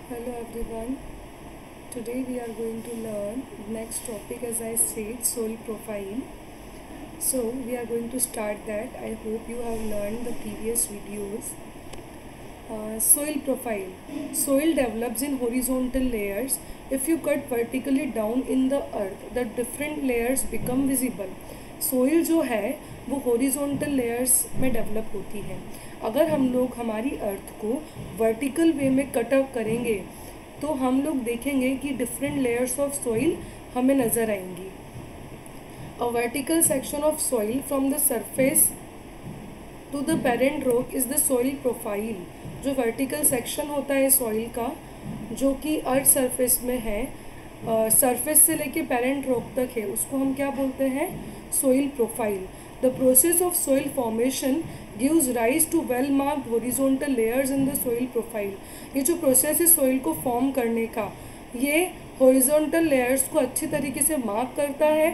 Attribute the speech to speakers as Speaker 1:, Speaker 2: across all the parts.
Speaker 1: Hello everyone. Today we are going to learn next topic, as I said, soil profile. So we are going to start that. I hope you have learned the previous videos. Soil profile. Soil develops in horizontal layers. If you cut vertically down in the earth, the different layers become visible. Soil जो है वो horizontal layers में develop होती है. अगर हम लोग हमारी अर्थ को वर्टिकल वे में कट अप करेंगे तो हम लोग देखेंगे कि डिफरेंट लेयर्स ऑफ सॉइल हमें नज़र आएंगी. A vertical section of soil from the surface to the parent rock is the soil profile. जो वर्टिकल सेक्शन होता है सॉइल का जो कि अर्थ सरफेस में है, सरफेस से लेके पेरेंट रॉक तक है, उसको हम क्या बोलते हैं? Soil profile. The process of soil formation gives rise to well marked horizontal layers in the soil profile. ये जो प्रोसेस है सोइल को फॉर्म करने का, ये हॉरिजॉन्टल लेयर्स को अच्छी तरीके से मार्क करता है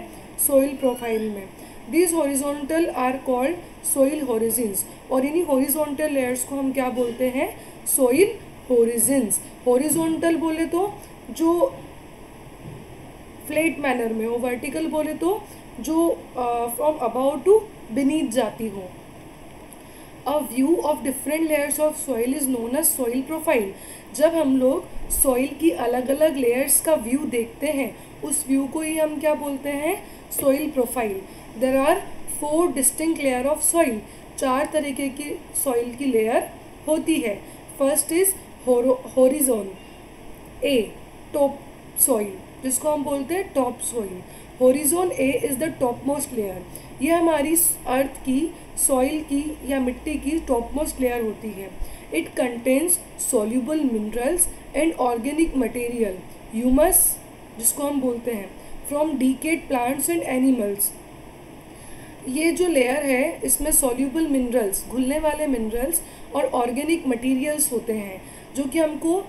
Speaker 1: सोइल प्रोफाइल में. These horizontal are called soil horizons. और इन्हीं हॉरिजॉन्टल लेयर्स को हम क्या बोलते हैं? सोइल होरिजिन्स. हॉरिजॉन्टल बोले तो जो फ्लैट मैनर में हो, वर्टिकल बोले तो जो फ्रॉम अबाउ टू बीनीथ जाती हो. A view of different layers of soil is known as soil profile. जब हम लोग सॉइल की अलग अलग लेयर्स का व्यू देखते हैं उस व्यू को ही हम क्या बोलते हैं? Soil profile. There are 4 distinct layer of soil. 4 तरीके की सॉइल की लेयर होती है. First is horizon A, top soil, जिसको हम बोलते हैं top soil. Horizon A is the top most layer. ये हमारी अर्थ की सॉइल की या मिट्टी की टॉप मोस्ट लेयर होती है. It contains soluble minerals and organic material, humus जिसको हम बोलते हैं, from decayed plants and animals. ये जो लेयर है इसमें सॉल्यूबल मिनरल्स, घुलने वाले मिनरल्स और ऑर्गेनिक मटेरियल्स होते हैं जो कि हमको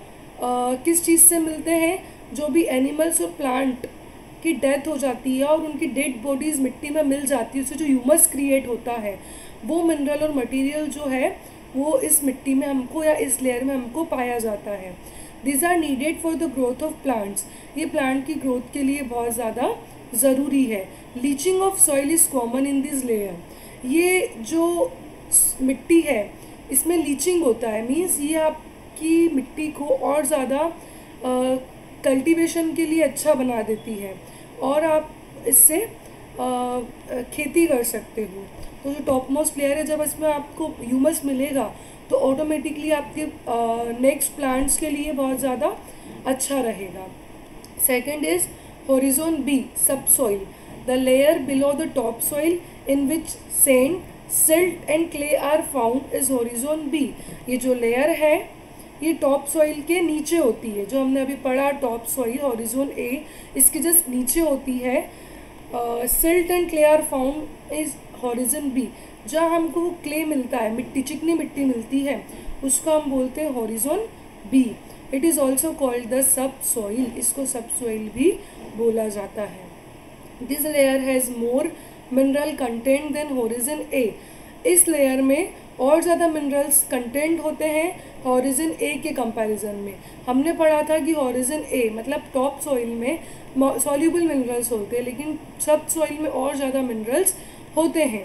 Speaker 1: किस चीज़ से मिलते हैं? जो भी एनिमल्स और प्लांट की डेथ हो जाती है और उनकी डेड बॉडीज़ मिट्टी में मिल जाती है, उससे जो ह्यूमस क्रिएट होता है वो मिनरल और मटेरियल जो है वो इस मिट्टी में हमको या इस लेयर में हमको पाया जाता है. This are needed for the growth of plants. ये प्लांट की ग्रोथ के लिए बहुत ज़्यादा ज़रूरी है. Leaching of soil is common in this layer. ये जो मिट्टी है इसमें लीचिंग होता है, मीन्स ये आपकी मिट्टी को और ज़्यादा कल्टीवेशन के लिए अच्छा बना देती है और आप इससे खेती कर सकते हो. तो जो टॉप मोस्ट लेयर है, जब इसमें आपको ह्यूमस मिलेगा तो ऑटोमेटिकली आपके नेक्स्ट प्लांट्स के लिए बहुत ज़्यादा अच्छा रहेगा. Second is horizon B, sub soil. The layer below the top soil in which sand, silt and clay are found is horizon B. ये जो लेयर है ये टॉप सॉइल के नीचे होती है. जो हमने अभी पढ़ा टॉप सॉइल हॉरिजोन ए, इसके जस्ट नीचे होती है. Silt and clay are found is horizon B. जहाँ हमको क्ले मिलता है, मिट्टी, चिकनी मिट्टी मिलती है, उसको हम बोलते हैं horizon B. It is also called the sub soil. इसको सब सॉइल भी बोला जाता है. This layer has more mineral content than horizon A. इस लेयर में और ज़्यादा मिनरल्स कंटेंट होते हैं हॉरिजन ए के कंपैरिजन में. हमने पढ़ा था कि हॉरिजन ए मतलब टॉप सॉइल में सॉल्यूबल मिनरल्स होते हैं, लेकिन सब सॉइल में और ज़्यादा मिनरल्स होते हैं.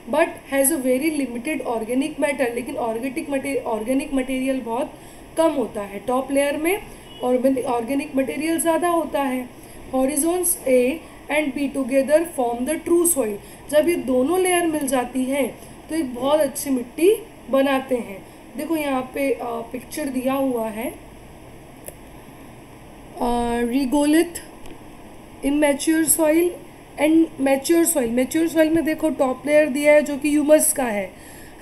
Speaker 1: But has a very limited organic matter. लेकिन ऑर्गेनिक मटेरियल बहुत कम होता है टॉप लेयर में और ऑर्गेनिक मटेरियल ज़्यादा होता है. Horizons A and be together form the true soil. जब ये दोनों लेयर मिल जाती हैं तो एक बहुत अच्छी मिट्टी बनाते हैं. देखो यहाँ पे पिक्चर दिया हुआ है. Regolith, immature soil and mature soil. Mature soil में देखो टॉप लेयर दिया है जो कि ह्यूमस का है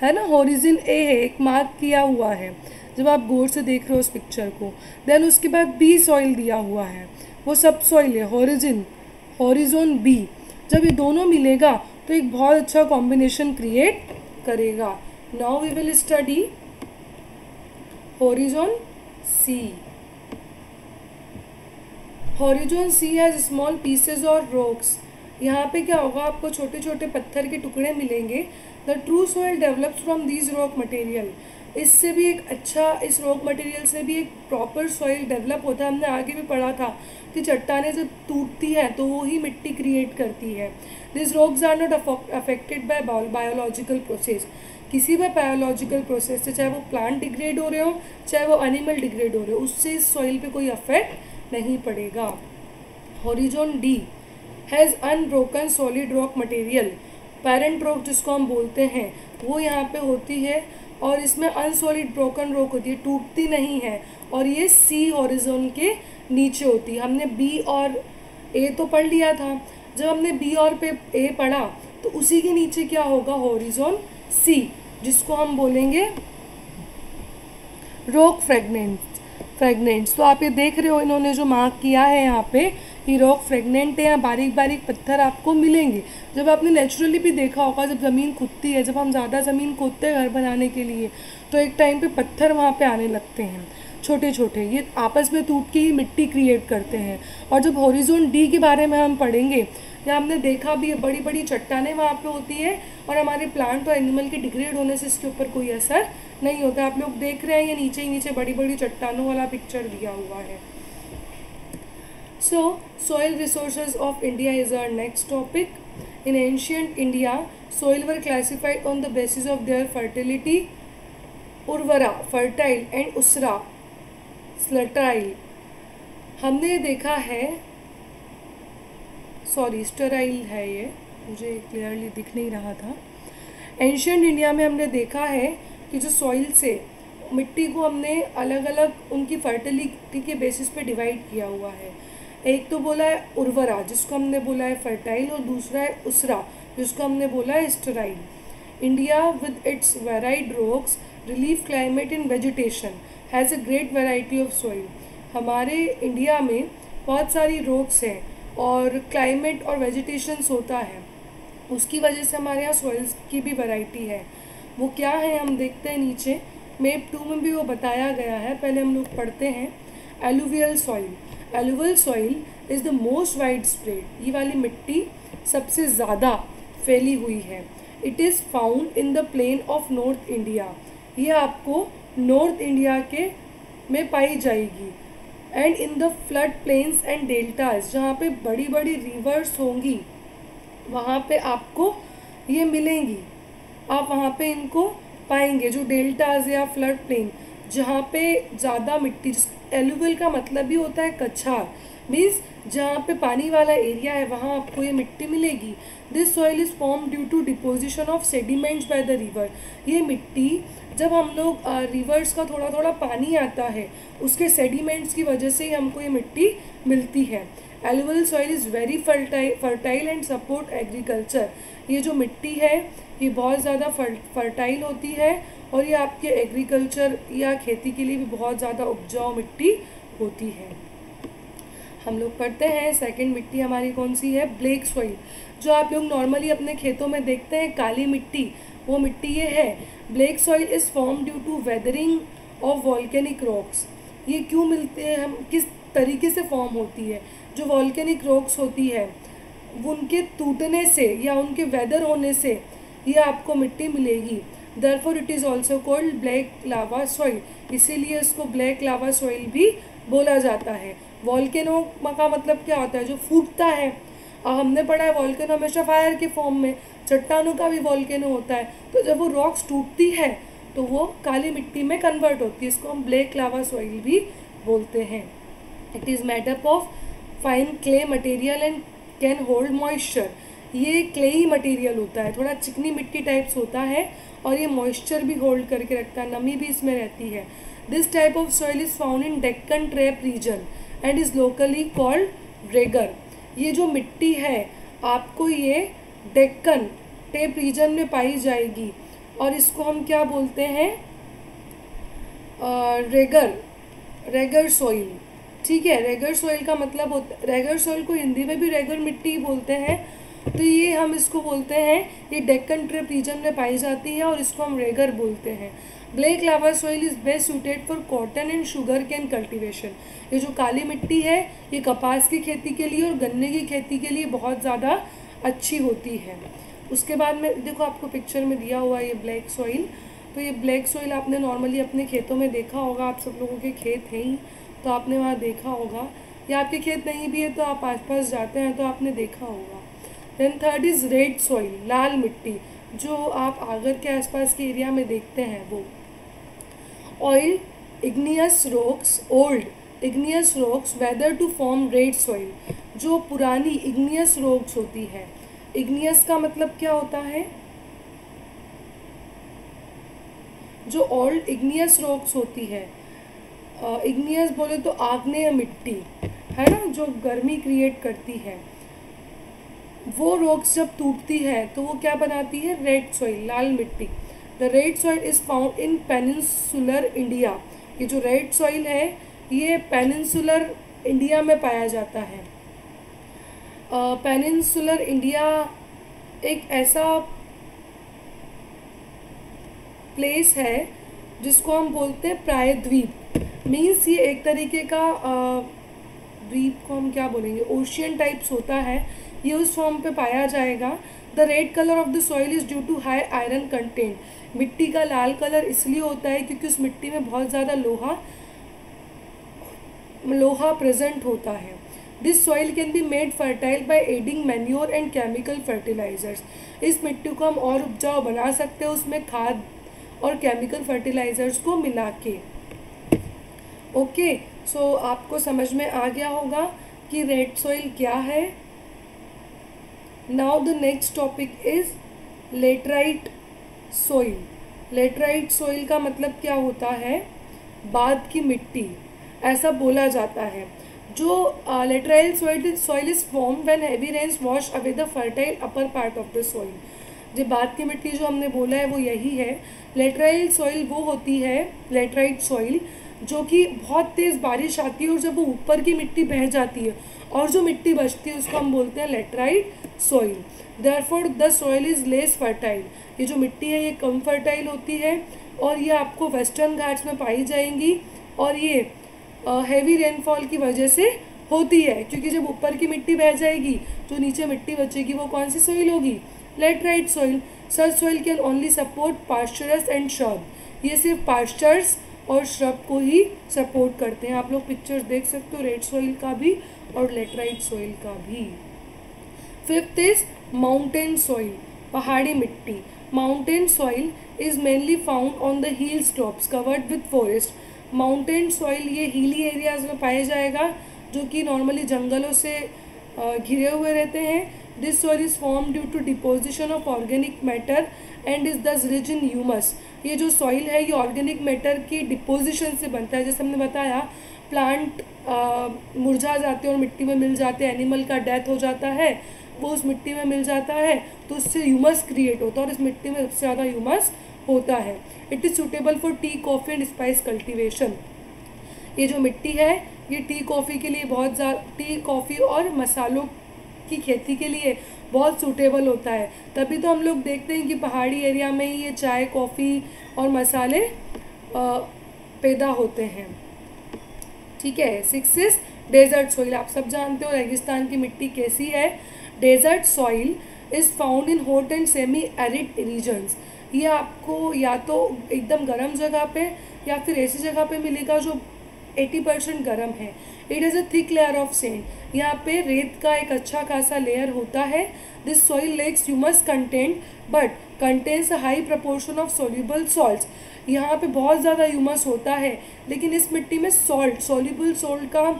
Speaker 1: ना. हॉरिजन ए है, एक मार्क किया हुआ है जब आप गौर से देख रहे हो उस पिक्चर को. देन उसके बाद बी सॉइल दिया हुआ है, वो सब सॉइल है हॉरिजोन बी. जब ये दोनों मिलेगा तो एक बहुत अच्छा कॉम्बिनेशन क्रिएट करेगा. Now we will study horizon C. Horizon C has small pieces और रॉक्स. यहाँ पे क्या होगा, आपको छोटे छोटे पत्थर के टुकड़े मिलेंगे. The true soil develops from these rock material. इससे भी एक अच्छा, इस रॉक मटेरियल से भी एक प्रॉपर सॉइल डेवलप होता है। हमने आगे भी पढ़ा था कि चट्टानें जब टूटती हैं तो वो ही मिट्टी क्रिएट करती है। This rocks are not affected by biological process, किसी भी बायोलॉजिकल प्रोसेस से, चाहे वो प्लांट डिग्रेड हो रहे हो चाहे वो एनिमल डिग्रेड हो रहे हो, उससे इस सॉइल पे कोई अफेक्ट नहीं पड़ेगा। Horizon D has unbroken solid rock material, parent rock जिसको हम बोलते हैं वो यहाँ पे होती है, और इसमें अनसॉलिड ब्रोकन रॉक होती है, टूटती नहीं है, और ये सी हॉरिजॉन के नीचे होती है। हमने बी और ए तो पढ़ लिया था, जब हमने बी और पे ए पढ़ा तो उसी के नीचे क्या होगा, हॉरिजॉन सी, जिसको हम बोलेंगे रॉक फ्रेगनेंट्स। तो आप ये देख रहे हो इन्होंने जो मार्क किया है यहाँ पे, ये रॉक फ्रेगनेंट है, यहाँ बारीक बारीक पत्थर आपको मिलेंगे। जब आपने नेचुरली भी देखा होगा, जब ज़मीन खुदती है, जब हम ज़्यादा ज़मीन खोदते हैं घर बनाने के लिए, तो एक टाइम पे पत्थर वहाँ पे आने लगते हैं छोटे छोटे, ये आपस में टूट के ही मिट्टी क्रिएट करते हैं। और जब हॉरिजॉन डी के बारे में हम पढ़ेंगे, या हमने देखा भी है, बड़ी बड़ी चट्टानें वहाँ पे होती है, और हमारे प्लांट और एनिमल के डिग्रेड होने से इसके ऊपर कोई असर नहीं होता। आप लोग देख रहे हैं ये नीचे ही नीचे बड़ी बड़ी चट्टानों वाला पिक्चर दिया हुआ है। So, soil resources of India is our next topic. In ancient India, soil were classified on the basis of their fertility, urvara, fertile, and usra, sterile. हमने देखा है, सॉरी स्टेराइल है ये, मुझे क्लियरली दिख नहीं रहा था। एंशियंट इंडिया में हमने देखा है कि जो सॉइल से मिट्टी को हमने अलग अलग उनकी फर्टिलिटी के बेसिस पे डिवाइड किया हुआ है। एक तो बोला है उर्वरा, जिसको हमने बोला है फर्टाइल, और दूसरा है उसरा, जिसको हमने बोला है sterile. India with its varied rocks, relief climate and vegetation has a great variety of soil. हमारे इंडिया में बहुत सारी रॉक्स हैं और क्लाइमेट और वेजिटेशंस होता है, उसकी वजह से हमारे यहाँ सॉइल्स की भी वैरायटी है। वो क्या है हम देखते हैं नीचे, मैप 2 में भी वो बताया गया है। पहले हम लोग पढ़ते हैं alluvial soil. Alluvial soil is the most wide spread, ये वाली मिट्टी सबसे ज़्यादा फैली हुई है। It is found in the plain of north India, ये आपको नॉर्थ इंडिया के में पाई जाएगी। And in the flood plains and deltas, जहाँ पे बड़ी बड़ी रिवर्स होंगी वहाँ पे आपको ये मिलेंगी, आप वहाँ पे इनको पाएंगे, जो डेल्टाज या फ्लड प्लेन जहाँ पे ज़्यादा मिट्टी, एलुवियल का मतलब भी होता है कछार, मीन्स जहाँ पे पानी वाला एरिया है वहाँ आपको ये मिट्टी मिलेगी। This soil is form due to deposition of sediments by the river. ये मिट्टी जब हम लोग रिवर्स का थोड़ा थोड़ा पानी आता है उसके सेडिमेंट्स की वजह से ही हमको ये मिट्टी मिलती है। Alluvial soil is very fertile and support agriculture. ये जो मिट्टी है ये बहुत ज़्यादा फर्टाइल होती है और ये आपके एग्रीकल्चर या खेती के लिए भी बहुत ज़्यादा उपजाऊ मिट्टी होती है। हम लोग पढ़ते हैं सेकंड मिट्टी हमारी कौन सी है, ब्लैक सॉइल। जो आप लोग नॉर्मली अपने खेतों में देखते हैं काली मिट्टी, वो मिट्टी ये है। Black soil is form due to weathering of volcanic rocks. ये क्यों मिलते हैं, हम किस तरीके से फॉर्म होती है, जो वॉल्केनिक रॉक्स होती है उनके टूटने से या उनके वेदर होने से ये आपको मिट्टी मिलेगी। Therefore it is also called black lava soil, इसीलिए इसको ब्लैक लावा सॉइल भी बोला जाता है। वॉल्केनो का मतलब क्या होता है, जो फूटता है। अब हमने पढ़ा है वॉल्केनो हमेशा फायर के फॉर्म में, चट्टानों का भी वॉल्केनो होता है। तो जब वो रॉक्स टूटती है तो वो काली मिट्टी में कन्वर्ट होती है, इसको हम ब्लैक लावा सॉइल भी बोलते हैं। It is made up of fine clay material and can hold moisture. ये क्ले ही मटेरियल होता है, थोड़ा चिकनी मिट्टी टाइप्स होता है और ये मॉइस्चर भी होल्ड करके रखता है, नमी भी इसमें रहती है। This type of soil is found in Deccan trap region and is locally called regur. ये जो मिट्टी है आपको ये डेक्कन टेप रीजन में पाई जाएगी और इसको हम क्या बोलते हैं, रेगर सॉइल। ठीक है, रेगर सॉइल का मतलब होता है, रेगर सॉइल को हिंदी में भी रेगर मिट्टी बोलते हैं। तो ये हम इसको बोलते हैं, ये डेक्कन ट्रैप रीजन में पाई जाती है और इसको हम रेगर बोलते हैं। Black lava soil is best suited for cotton and sugar cane cultivation. ये जो काली मिट्टी है ये कपास की खेती के लिए और गन्ने की खेती के लिए बहुत ज़्यादा अच्छी होती है। उसके बाद में देखो आपको पिक्चर में दिया हुआ ये ब्लैक सॉइल, तो ये ब्लैक सॉइल आपने नॉर्मली अपने खेतों में देखा होगा, आप सब लोगों के खेत हैं ही तो आपने वहाँ देखा होगा, या आपके खेत नहीं भी है तो आप आसपास जाते हैं तो आपने देखा होगा। Then third is red soil, लाल मिट्टी, जो आप आगर के आसपास के एरिया में देखते हैं वो। Oil igneous rocks, old igneous rocks weather to form red soil, जो पुरानी इग्नियस रॉक्स होती है। इग्नियस का मतलब क्या होता है? जो ओल्ड इग्नियस रॉक्स होती है, इग्नियस बोले तो आग्नेय मिट्टी है ना, जो गर्मी क्रिएट करती है, वो रॉक्स जब टूटती है तो वो क्या बनाती है? रेड सॉइल, लाल मिट्टी। The red soil is found in peninsular India, ये जो रेड सॉइल है ये पेनिनसुलर इंडिया में पाया जाता है। पेनिनसुलर इंडिया एक ऐसा प्लेस है जिसको हम बोलते हैं प्रायद्वीप। मीन्स ये एक तरीके का द्वीप को हम क्या बोलेंगे, ओशियन टाइप्स होता है, ये उस फॉर्म पे पाया जाएगा। The red colour of the soil is due to high iron content, मिट्टी का लाल कलर इसलिए होता है क्योंकि उस मिट्टी में बहुत ज़्यादा लोहा प्रेजेंट होता है। This soil can be made fertile by adding manure and chemical fertilisers, इस मिट्टी को हम और उपजाऊ बना सकते हैं उसमें खाद और केमिकल फर्टिलाइजर्स को मिला के। ओके, सो आपको समझ में आ गया होगा कि रेड सॉइल क्या है। Now the next topic is laterite soil. Laterite soil का मतलब क्या होता है? बाद की मिट्टी, ऐसा बोला जाता है। जो laterite soil is form when heavy rains wash away the fertile upper part of the soil. जो बाद की मिट्टी जो हमने बोला है वो यही है। लेटराइट सॉइल वो होती है, लेटराइट सॉइल, जो कि बहुत तेज़ बारिश आती है और जब वो ऊपर की मिट्टी बह जाती है और जो मिट्टी बचती है उसको हम बोलते हैं laterite soil. Therefore the soil is less fertile, ये जो मिट्टी है ये कम फर्टाइल होती है और ये आपको वेस्टर्न घाट्स में पाई जाएंगी और ये हैवी रेनफॉल की वजह से होती है, क्योंकि जब ऊपर की मिट्टी बह जाएगी तो नीचे मिट्टी बचेगी, वो कौन सी सॉइल होगी? Laterite soil. Such soil can only support pastures and shrub, ये सिर्फ पास्चर्स और श्रब को ही सपोर्ट करते हैं। आप लोग पिक्चर्स देख सकते हो रेड सॉइल का भी और लेटराइट सॉइल का भी। फिफ्थ इज माउंटेन सॉइल, पहाड़ी मिट्टी। Mountain soil is mainly found on the hill slopes covered with forest. Mountain soil ये हिली एरियाज में पाया जाएगा जो कि नॉर्मली जंगलों से घिरे हुए रहते हैं। This soil is form due to deposition of organic matter and is thus rich in humus. ये जो सॉइल है ये ऑर्गेनिक मैटर की डिपोजिशन से बनता है। जैसे हमने बताया प्लांट मुरझा जाते हैं और मिट्टी में मिल जाते हैं, एनिमल का डेथ हो जाता है वो उस मिट्टी में मिल जाता है तो उससे ह्यूमस क्रिएट होता है और इस मिट्टी में सबसे ज़्यादा ह्यूमस होता है। It is suitable for T, coffee and spice cultivation. ये जो मिट्टी है ये टी कॉफ़ी के लिए बहुत ज़्यादा, टी कॉफ़ी और मसालों की खेती के लिए बहुत सूटेबल होता है। तभी तो हम लोग देखते हैं कि पहाड़ी एरिया में ही ये चाय, कॉफ़ी और मसाले पैदा होते हैं। ठीक है। Six is desert soil. आप सब जानते हो रेगिस्तान की मिट्टी कैसी है। Desert soil is found in hot and semi arid regions. ये आपको या तो एकदम गर्म जगह पे या फिर ऐसी जगह पे मिलेगा जो 80% गर्म है। It is a thick layer of sand. यहाँ पे रेत का एक अच्छा खासा लेयर होता है। This soil lacks humus content but contains a high proportion of soluble salts. यहाँ पे बहुत ज़्यादा ह्यूमस होता है लेकिन इस मिट्टी में सोल्यूबल सॉल्ट का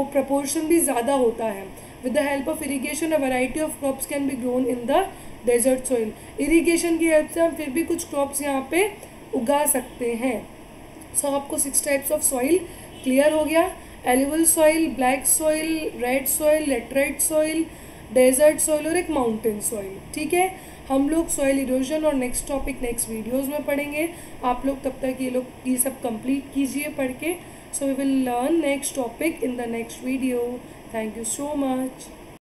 Speaker 1: प्रपोर्शन भी ज़्यादा होता है। With the help of irrigation a variety of crops can be grown in the desert soil. Irrigation की हेल्प से हम फिर भी कुछ क्रॉप्स यहाँ पे उगा सकते हैं। सो आपको 6 टाइप्स ऑफ सॉइल क्लियर हो गया। Alluvial soil, black soil, red soil, laterite soil, desert soil और एक माउंटेन सॉइल। ठीक है। हम लोग सॉइल इरोजन और नेक्स्ट टॉपिक नेक्स्ट वीडियोज़ में पढ़ेंगे। आप लोग तब तक ये सब कंप्लीट कीजिए पढ़ के। So we will learn next topic in the next video. Thank you so much.